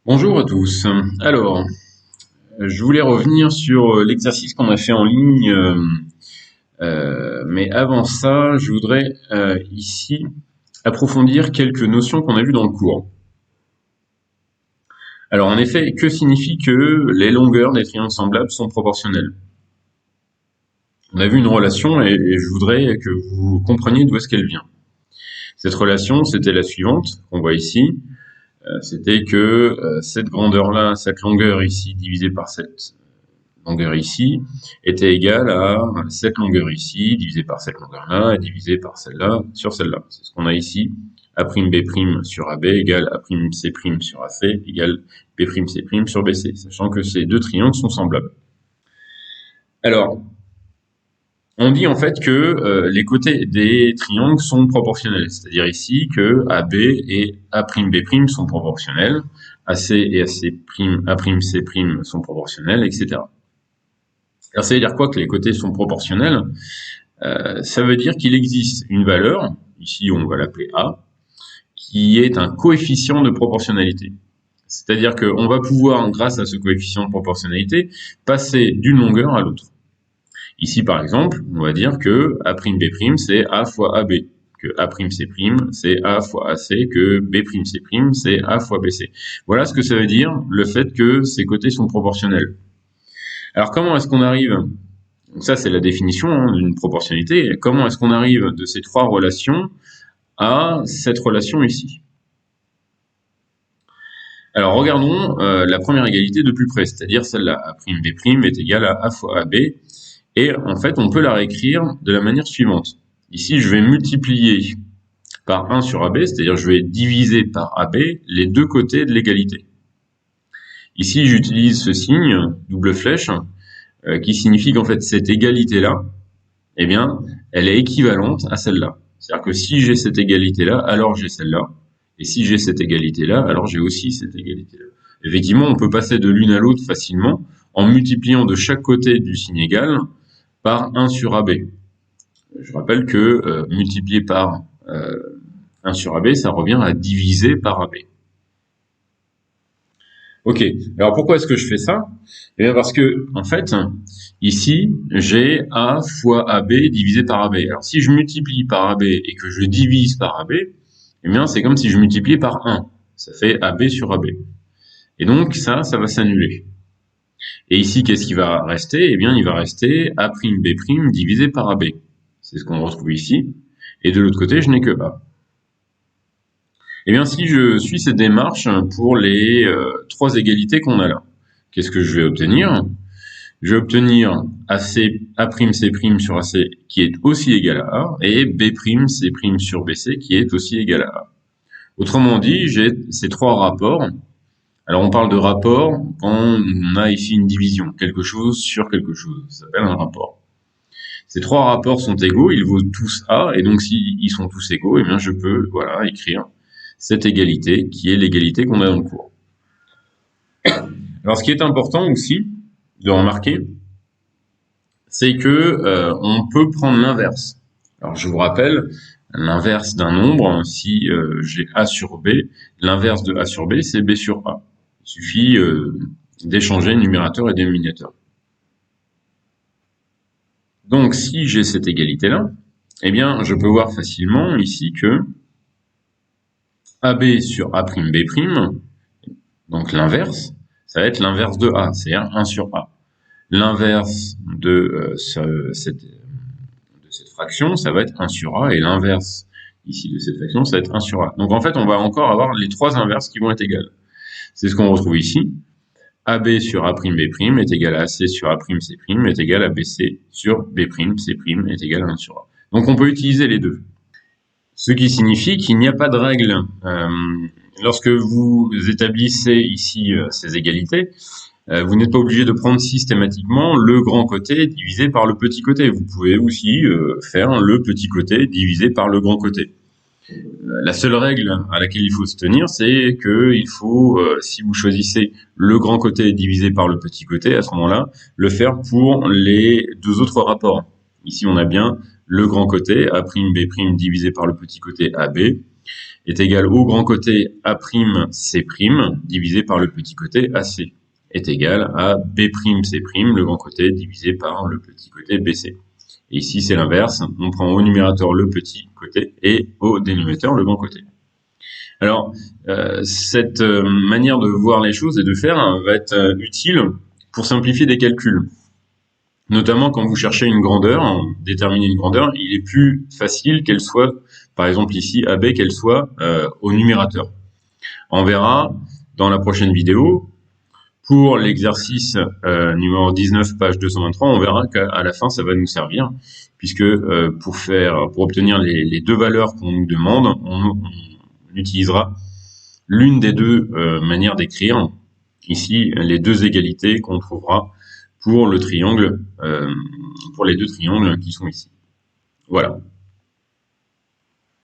Bonjour à tous. Alors, je voulais revenir sur l'exercice qu'on a fait en ligne, mais avant ça, je voudrais ici approfondir quelques notions qu'on a vues dans le cours. Alors, en effet, que signifie que les longueurs des triangles semblables sont proportionnelles? On a vu une relation et je voudrais que vous compreniez d'où est-ce qu'elle vient. Cette relation, c'était la suivante, qu'on voit ici. C'était que cette grandeur-là, cette longueur ici, divisée par cette longueur ici était égale à cette longueur ici, divisée par cette longueur-là, et divisée par celle-là sur celle-là. C'est ce qu'on a ici. A'B' sur AB égale A'C' sur AC égale B'C' sur BC, sachant que ces deux triangles sont semblables. Alors, on dit en fait que les côtés des triangles sont proportionnels, c'est-à-dire ici que AB et A'B' sont proportionnels, AC et A'C' sont proportionnels, etc. Alors ça veut dire quoi que les côtés sont proportionnels? Ça veut dire qu'il existe une valeur, ici on va l'appeler A, qui est un coefficient de proportionnalité. C'est-à-dire qu'on va pouvoir, grâce à ce coefficient de proportionnalité, passer d'une longueur à l'autre. Ici par exemple, on va dire que A'B' c'est A fois AB, que A'C' c'est A fois AC, que B'C' c'est A fois BC. Voilà ce que ça veut dire, le fait que ces côtés sont proportionnels. Alors comment est-ce qu'on arrive? Donc ça, c'est la définition d'une proportionnalité. Comment est-ce qu'on arrive de ces trois relations à cette relation ici? Alors regardons la première égalité de plus près, c'est-à-dire celle-là. A'B' est égal à A fois AB. Et en fait, on peut la réécrire de la manière suivante. Ici, je vais multiplier par 1 sur AB, c'est-à-dire je vais diviser par AB les deux côtés de l'égalité. Ici, j'utilise ce signe, double flèche, qui signifie qu'en fait, cette égalité-là, eh bien, elle est équivalente à celle-là. C'est-à-dire que si j'ai cette égalité-là, alors j'ai celle-là. Et si j'ai cette égalité-là, alors j'ai aussi cette égalité-là. Effectivement, on peut passer de l'une à l'autre facilement en multipliant de chaque côté du signe égal par 1 sur AB. Je rappelle que multiplier par 1 sur AB, ça revient à diviser par AB. Ok, alors pourquoi est-ce que je fais ça? Eh bien parce que, en fait, ici, j'ai A fois AB divisé par AB. Alors si je multiplie par AB et que je divise par AB, eh bien c'est comme si je multipliais par 1. Ça fait AB sur AB. Et donc ça va s'annuler. Et ici, qu'est-ce qui va rester? Eh bien, il va rester A'B' divisé par AB. C'est ce qu'on retrouve ici. Et de l'autre côté, je n'ai que A. Eh bien, si je suis cette démarche pour les trois égalités qu'on a là, qu'est-ce que je vais obtenir? Je vais obtenir A'C' sur AC qui est aussi égal à A et B'C' sur BC qui est aussi égal à A. Autrement dit, j'ai ces trois rapports. Alors, on parle de rapport quand on a ici une division, quelque chose sur quelque chose. Ça s'appelle un rapport. Ces trois rapports sont égaux, ils vaut tous A, et donc s'ils sont tous égaux, eh bien je peux écrire cette égalité qui est l'égalité qu'on a dans le cours. Alors ce qui est important aussi de remarquer, c'est que on peut prendre l'inverse. Alors je vous rappelle, l'inverse d'un nombre, si j'ai A sur B, l'inverse de A sur B, c'est B sur A. Il suffit d'échanger numérateur et dénominateur. Donc si j'ai cette égalité-là, eh bien je peux voir facilement ici que AB sur A'B', donc l'inverse, ça va être l'inverse de A, c'est-à-dire 1 sur A. L'inverse de cette fraction, ça va être 1 sur A, et l'inverse ici de cette fraction, ça va être 1 sur A. Donc en fait, on va encore avoir les trois inverses qui vont être égales. C'est ce qu'on retrouve ici. AB sur A'B' est égal à AC sur A'C' est égal à BC sur B'C' est égal à 1 sur A. Donc on peut utiliser les deux. Ce qui signifie qu'il n'y a pas de règle. Lorsque vous établissez ici ces égalités, vous n'êtes pas obligé de prendre systématiquement le grand côté divisé par le petit côté. Vous pouvez aussi faire le petit côté divisé par le grand côté. La seule règle à laquelle il faut se tenir, c'est que il faut, si vous choisissez le grand côté divisé par le petit côté, à ce moment-là, le faire pour les deux autres rapports. Ici, on a bien le grand côté, A'B' divisé par le petit côté AB, est égal au grand côté A'C' divisé par le petit côté AC est égal à B'C', le grand côté divisé par le petit côté BC. Et ici, c'est l'inverse. On prend au numérateur le petit côté et au dénominateur le grand côté. Alors, cette manière de voir les choses et de faire va être utile pour simplifier des calculs. Notamment quand vous cherchez une grandeur, déterminer une grandeur, il est plus facile qu'elle soit, par exemple ici, AB, qu'elle soit au numérateur. On verra dans la prochaine vidéo. Pour l'exercice numéro 19, page 223, on verra qu'à la fin, ça va nous servir, puisque pour obtenir les deux valeurs qu'on nous demande, on utilisera l'une des deux manières d'écrire. Ici, les deux égalités qu'on trouvera pour le triangle, pour les deux triangles qui sont ici. Voilà.